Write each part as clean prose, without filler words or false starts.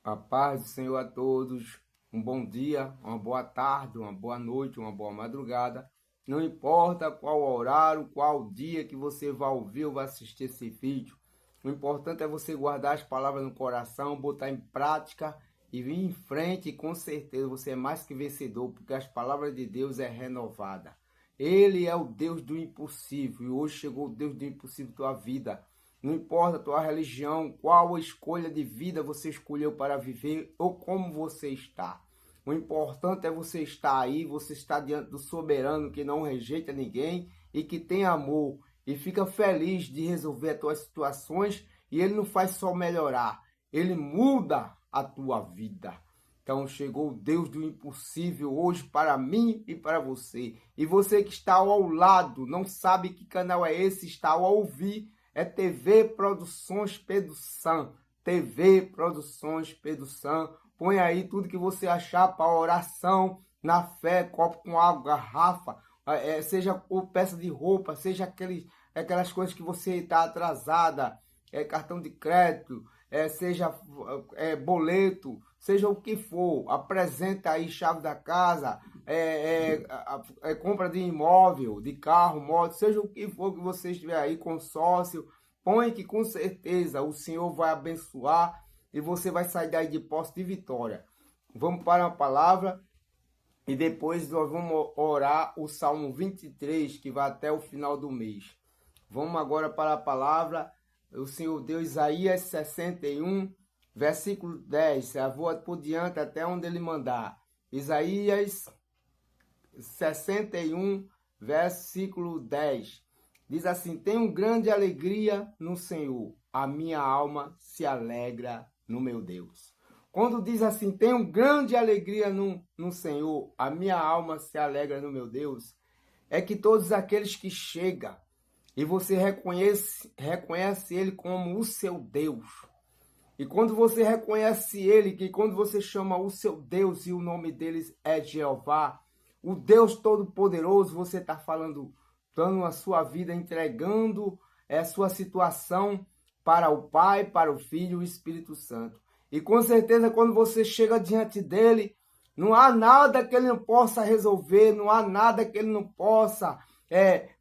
A paz do Senhor a todos. Um bom dia, uma boa tarde, uma boa noite, uma boa madrugada. Não importa qual horário, qual dia que você vai ouvir ou vai assistir esse vídeo. O importante é você guardar as palavras no coração, botar em prática e vir em frente. E com certeza você é mais que vencedor, porque as palavras de Deus é renovada. Ele é o Deus do impossível e hoje chegou o Deus do impossível na tua vida. Não importa a tua religião, qual escolha de vida você escolheu para viver ou como você está. O importante é você estar aí, você está diante do soberano que não rejeita ninguém e que tem amor e fica feliz de resolver as tuas situações, e ele não faz só melhorar, ele muda a tua vida. Então chegou o Deus do impossível hoje para mim e para você. E você que está ao lado, não sabe que canal é esse, está ao ouvir, é TV Produções Pedro Sam. TV Produções Pedro Sam. Põe aí tudo que você achar para oração, na fé, copo com água, garrafa, seja peça de roupa, seja aquelas coisas que você está atrasada, cartão de crédito, seja boleto, seja o que for, apresenta aí chave da casa, compra de imóvel, de carro, moto, seja o que for que você estiver aí, consórcio, põe que com certeza o Senhor vai abençoar e você vai sair daí de posse de vitória. Vamos para a palavra e depois nós vamos orar o Salmo 23, que vai até o final do mês. Vamos agora para a palavra. O Senhor deu Isaías 61, versículo 10. Eu vou por diante até onde ele mandar. Isaías 61, versículo 10. Diz assim: tenho grande alegria no Senhor, a minha alma se alegra no meu Deus. Quando diz assim, tenho grande alegria no Senhor, a minha alma se alegra no meu Deus, é que todos aqueles que chegam e você reconhece ele como o seu Deus. E quando você reconhece ele, que quando você chama o seu Deus e o nome deles é Jeová, o Deus Todo-Poderoso, você está falando, dando a sua vida, entregando a sua situação para o Pai, para o Filho e o Espírito Santo. E com certeza quando você chega diante dele, não há nada que ele não possa resolver, não há nada que ele não possa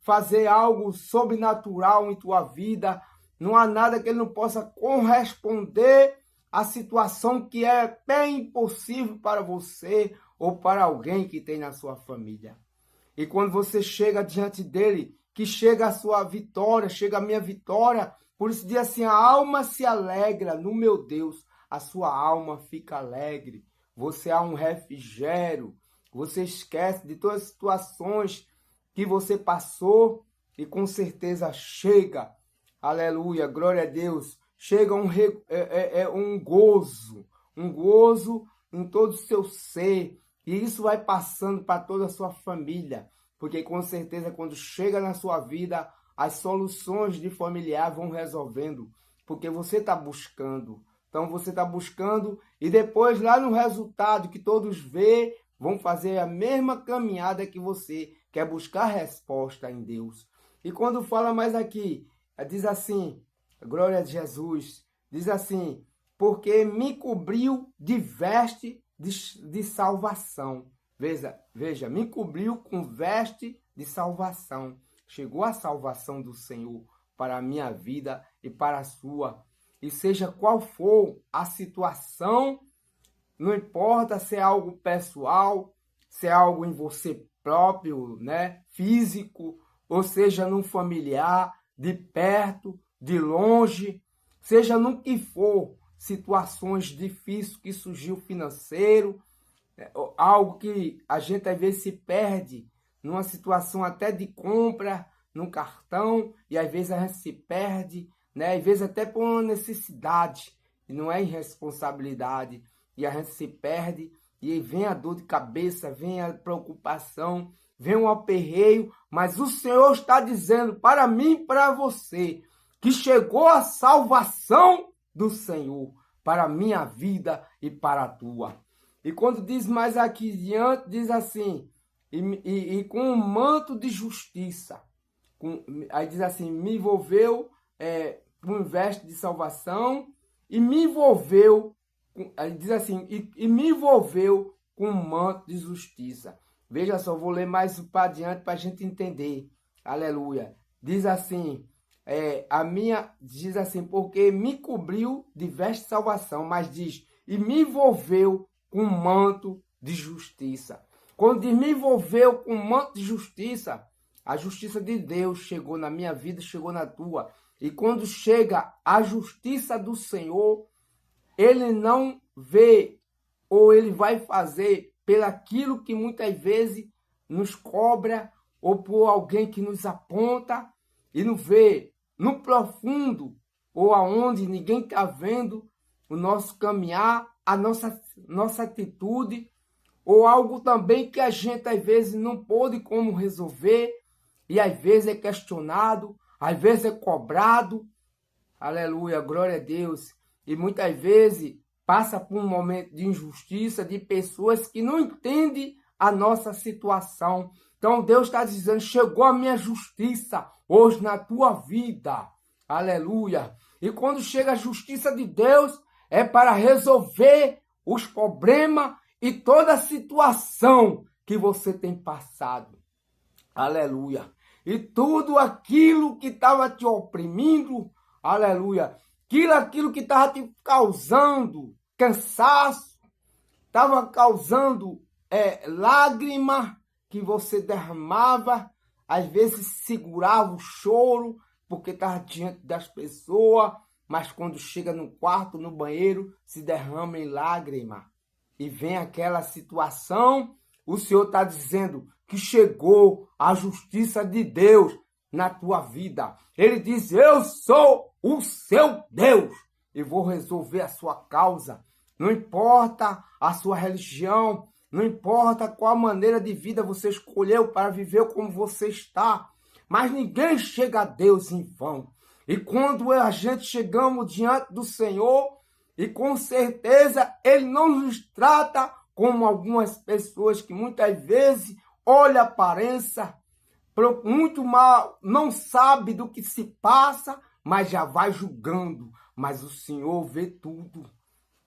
fazer algo sobrenatural em tua vida, não há nada que ele não possa corresponder à situação que é bem impossível para você ou para alguém que tem na sua família. E quando você chega diante dele, que chega a sua vitória, chega a minha vitória, por isso diz assim, a alma se alegra no meu Deus, a sua alma fica alegre, você há um refrigério, você esquece de todas as situações que você passou e com certeza chega, aleluia, glória a Deus, chega um gozo em todo o seu ser, e isso vai passando para toda a sua família, porque com certeza quando chega na sua vida, as soluções de familiar vão resolvendo, porque você está buscando. Então você está buscando e depois lá no resultado que todos vê, vão fazer a mesma caminhada que você, quer buscar resposta em Deus. E quando fala mais aqui, diz assim, glória a Jesus, diz assim, porque me cobriu de veste de salvação. Veja, me cobriu com veste de salvação. Chegou a salvação do Senhor para a minha vida e para a sua. E seja qual for a situação, não importa se é algo pessoal, se é algo em você próprio, né, físico, ou seja num familiar, de perto, de longe, seja no que for, situações difíceis que surgiu financeiro, algo que a gente às vezes se perde numa situação até de compra, num cartão, e às vezes a gente se perde, né? Às vezes até por uma necessidade, e não é irresponsabilidade, e a gente se perde, e aí vem a dor de cabeça, vem a preocupação, vem um aperreio, mas o Senhor está dizendo para mim e para você, que chegou a salvação do Senhor, para a minha vida e para a tua. E quando diz mais aqui diante, diz assim, e com um manto de justiça, aí diz assim, me envolveu com veste de salvação e me envolveu diz assim, e me envolveu com um manto de justiça. Veja só, vou ler mais para adiante para a gente entender. Aleluia. Diz assim, diz assim, porque me cobriu de veste de salvação, mas diz, e me envolveu com um manto de justiça. Quando diz me envolveu com um manto de justiça, a justiça de Deus chegou na minha vida, chegou na tua. E quando chega a justiça do Senhor, ele não vê, ou ele vai fazer pelaquilo que muitas vezes nos cobra, ou por alguém que nos aponta, e não vê no profundo, ou aonde ninguém está vendo o nosso caminhar, a nossa atitude, ou algo também que a gente às vezes não pôde como resolver, e às vezes é questionado, às vezes é cobrado. Aleluia, glória a Deus. E muitas vezes passa por um momento de injustiça, de pessoas que não entendem a nossa situação. Então Deus está dizendo, chegou a minha justiça hoje na tua vida. Aleluia. E quando chega a justiça de Deus, é para resolver os problemas e toda a situação que você tem passado. Aleluia. E tudo aquilo que estava te oprimindo, aleluia, aquilo que estava te causando cansaço, estava causando lágrima que você derramava, às vezes segurava o choro, porque estava diante das pessoas, mas quando chega no quarto, no banheiro, se derrama em lágrima. E vem aquela situação, o Senhor está dizendo que chegou a justiça de Deus na tua vida. Ele diz, eu sou o seu Deus e vou resolver a sua causa. Não importa a sua religião, não importa qual maneira de vida você escolheu para viver como você está, mas ninguém chega a Deus em vão. E quando a gente chegamos diante do Senhor, e com certeza Ele não nos trata como algumas pessoas que muitas vezes olham a aparência, muito mal, não sabe do que se passa, mas já vai julgando. Mas o Senhor vê tudo.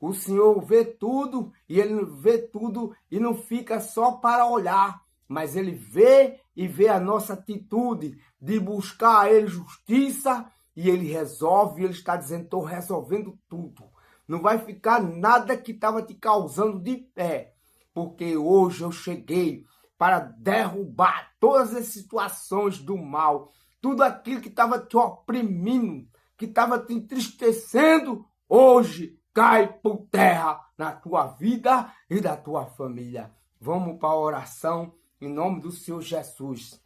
O Senhor vê tudo e Ele vê tudo e não fica só para olhar, mas Ele vê e vê a nossa atitude de buscar a Ele justiça e Ele resolve. Ele está dizendo, estou resolvendo tudo. Não vai ficar nada que estava te causando de pé, porque hoje eu cheguei para derrubar todas as situações do mal, tudo aquilo que estava te oprimindo, que estava te entristecendo, hoje cai por terra na tua vida e da tua família. Vamos para a oração em nome do Senhor Jesus.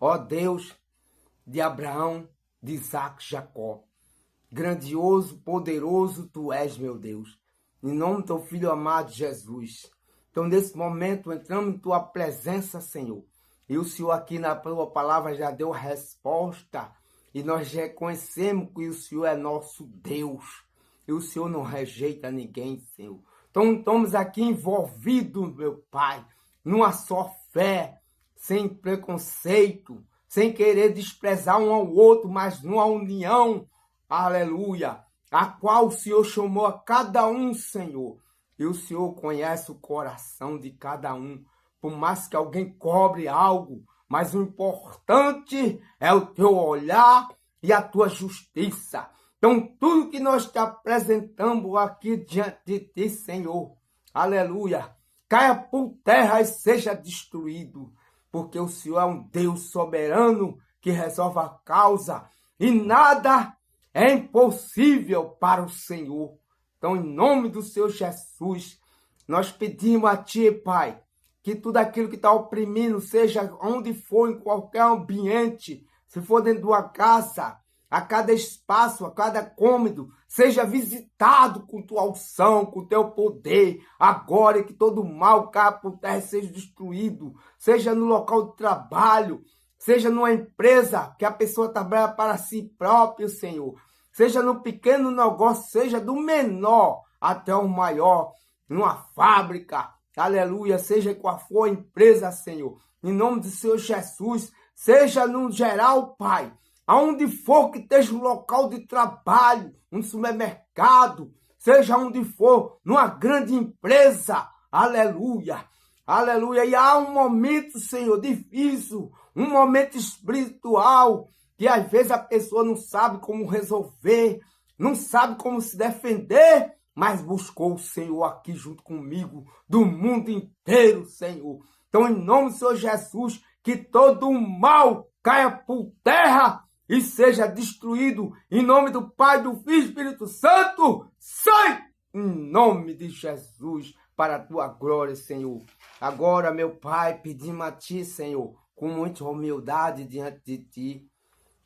Ó Deus de Abraão, de Isaac, Jacó, grandioso, poderoso tu és, meu Deus, em nome do teu Filho amado Jesus. Então, nesse momento, entramos em tua presença, Senhor. E o Senhor aqui na tua palavra já deu resposta. E nós reconhecemos que o Senhor é nosso Deus. E o Senhor não rejeita ninguém, Senhor. Então, estamos aqui envolvidos, meu Pai, numa só fé, sem preconceito, sem querer desprezar um ao outro, mas numa união, aleluia, a qual o Senhor chamou a cada um, Senhor. E o Senhor conhece o coração de cada um. Por mais que alguém cobre algo, mas o importante é o teu olhar e a tua justiça. Então, tudo que nós te apresentamos aqui diante de ti, Senhor, aleluia, caia por terra e seja destruído. Porque o Senhor é um Deus soberano que resolve a causa. E nada é impossível para o Senhor. Então, em nome do Senhor Jesus, nós pedimos a Ti, Pai, que tudo aquilo que está oprimindo, seja onde for, em qualquer ambiente, se for dentro de uma casa, a cada espaço, a cada cômodo, seja visitado com Tua unção, com Teu poder, agora, que todo mal caia por terra e seja destruído, seja no local de trabalho, seja numa empresa que a pessoa trabalha para si próprio, Senhor, seja no pequeno negócio, seja do menor até o maior, numa fábrica, aleluia, seja qual for a empresa, Senhor, em nome do Senhor Jesus, seja no geral, Pai, aonde for que esteja um local de trabalho, um supermercado, seja onde for, numa grande empresa. Aleluia. Aleluia. E há um momento, Senhor, difícil, um momento espiritual, que às vezes a pessoa não sabe como resolver, não sabe como se defender, mas buscou o Senhor aqui junto comigo, do mundo inteiro, Senhor. Então, em nome do Senhor Jesus, que todo o mal caia por terra e seja destruído. Em nome do Pai, do Filho e do Espírito Santo, sai! Em nome de Jesus, para a tua glória, Senhor. Agora, meu Pai, pedimos a Ti, Senhor, com muita humildade diante de Ti,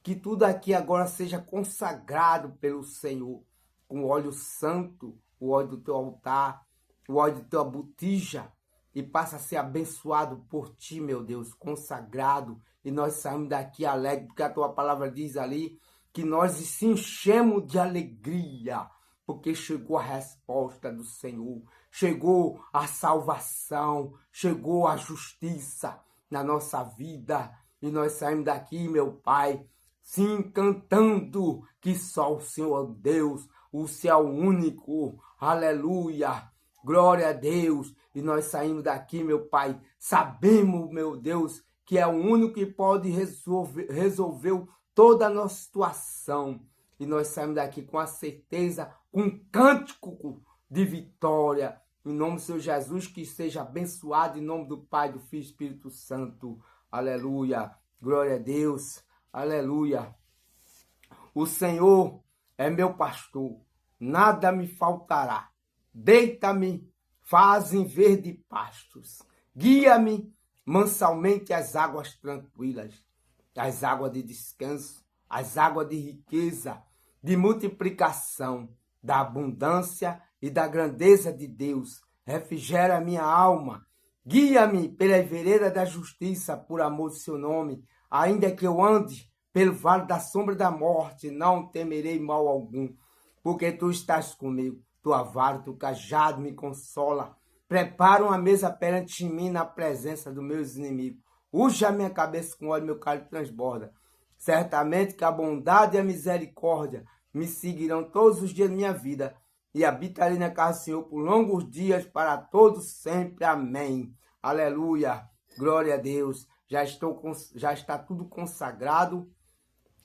que tudo aqui agora seja consagrado pelo Senhor, com óleo santo, o óleo do Teu altar, o óleo da Tua botija, e passa a ser abençoado por Ti, meu Deus, consagrado, e nós saímos daqui alegres, porque a Tua palavra diz ali que nós se enchemos de alegria, porque chegou a resposta do Senhor, chegou a salvação, chegou a justiça na nossa vida, e nós saímos daqui, meu Pai, sim, cantando que só o Senhor é Deus, o céu único, aleluia, glória a Deus. E nós saímos daqui, meu Pai, sabemos, meu Deus, que é o único que pode resolver toda a nossa situação. E nós saímos daqui com a certeza, com um cântico de vitória. Em nome do Senhor Jesus, que seja abençoado em nome do Pai, do Filho e do Espírito Santo. Aleluia, glória a Deus, aleluia. O Senhor é meu pastor, nada me faltará. Deita-me, faz em verde pastos. Guia-me mansalmente às águas tranquilas, às águas de descanso, às águas de riqueza, de multiplicação, da abundância e da grandeza de Deus. Refrigera a minha alma. Guia-me pela vereda da justiça, por amor do seu nome. Ainda que eu ande pelo vale da sombra da morte, não temerei mal algum, porque tu estás comigo. Tua vara, teu cajado me consola. Prepara uma mesa perante mim na presença dos meus inimigos. Unge a minha cabeça com óleo, meu cálice transborda. Certamente que a bondade e a misericórdia me seguirão todos os dias da minha vida, e habitarei na casa do Senhor por longos dias, para todos sempre. Amém. Aleluia. Glória a Deus. Já está tudo consagrado.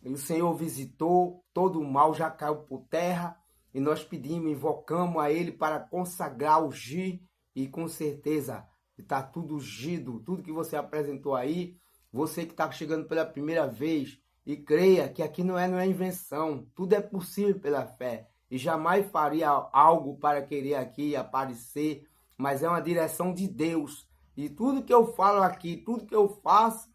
E o Senhor visitou, todo o mal já caiu por terra. E nós pedimos, invocamos a Ele para consagrar, ungir. E com certeza está tudo ungido. Tudo que você apresentou aí. Você que está chegando pela primeira vez. E creia que aqui não é invenção. Tudo é possível pela fé. E jamais faria algo para querer aqui aparecer. Mas é uma direção de Deus. E tudo que eu falo aqui, tudo que eu faço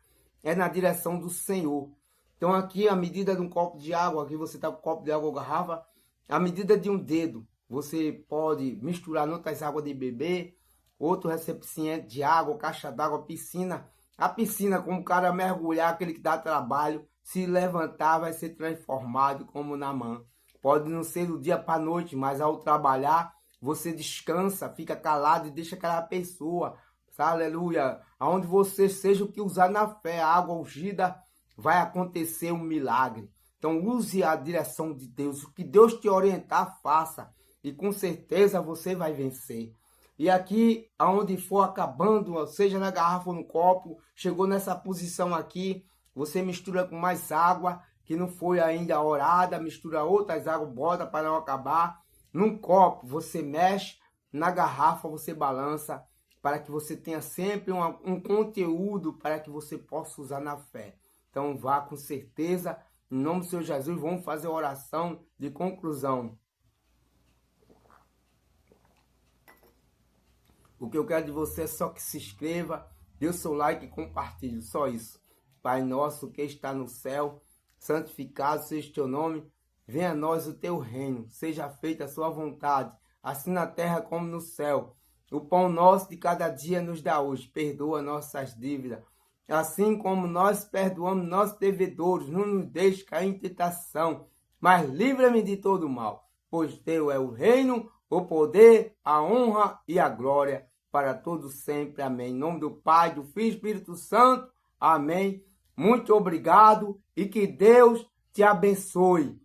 é na direção do Senhor. Então aqui a medida de um copo de água, aqui você está com um copo de água ou garrafa, a medida de um dedo. Você pode misturar em outras águas de beber, outro recipiente de água, caixa d'água, piscina. A piscina, como o cara mergulhar, aquele que dá trabalho, se levantar vai ser transformado como Naamã. Pode não ser do dia para a noite, mas ao trabalhar, você descansa, fica calado e deixa aquela pessoa, aleluia, aonde você seja o que usar na fé, a água ungida, vai acontecer um milagre. Então use a direção de Deus, o que Deus te orientar, faça, e com certeza você vai vencer. E aqui, aonde for acabando, seja na garrafa ou no copo, chegou nessa posição aqui, você mistura com mais água, que não foi ainda orada, mistura outras águas, bota para não acabar. Num copo você mexe, na garrafa você balança, para que você tenha sempre um conteúdo para que você possa usar na fé. Então vá com certeza, em nome do Senhor Jesus, vamos fazer a oração de conclusão. O que eu quero de você é só que se inscreva, dê o seu like e compartilhe, só isso. Pai nosso que está no céu, santificado seja o teu nome, venha a nós o teu reino, seja feita a sua vontade, assim na terra como no céu. O pão nosso de cada dia nos dá hoje, perdoa nossas dívidas, assim como nós perdoamos nossos devedores, não nos deixe cair em tentação, mas livra-me de todo mal, pois teu é o reino, o poder, a honra e a glória, para todos sempre. Amém. Em nome do Pai, do Filho e do Espírito Santo. Amém. Muito obrigado e que Deus te abençoe.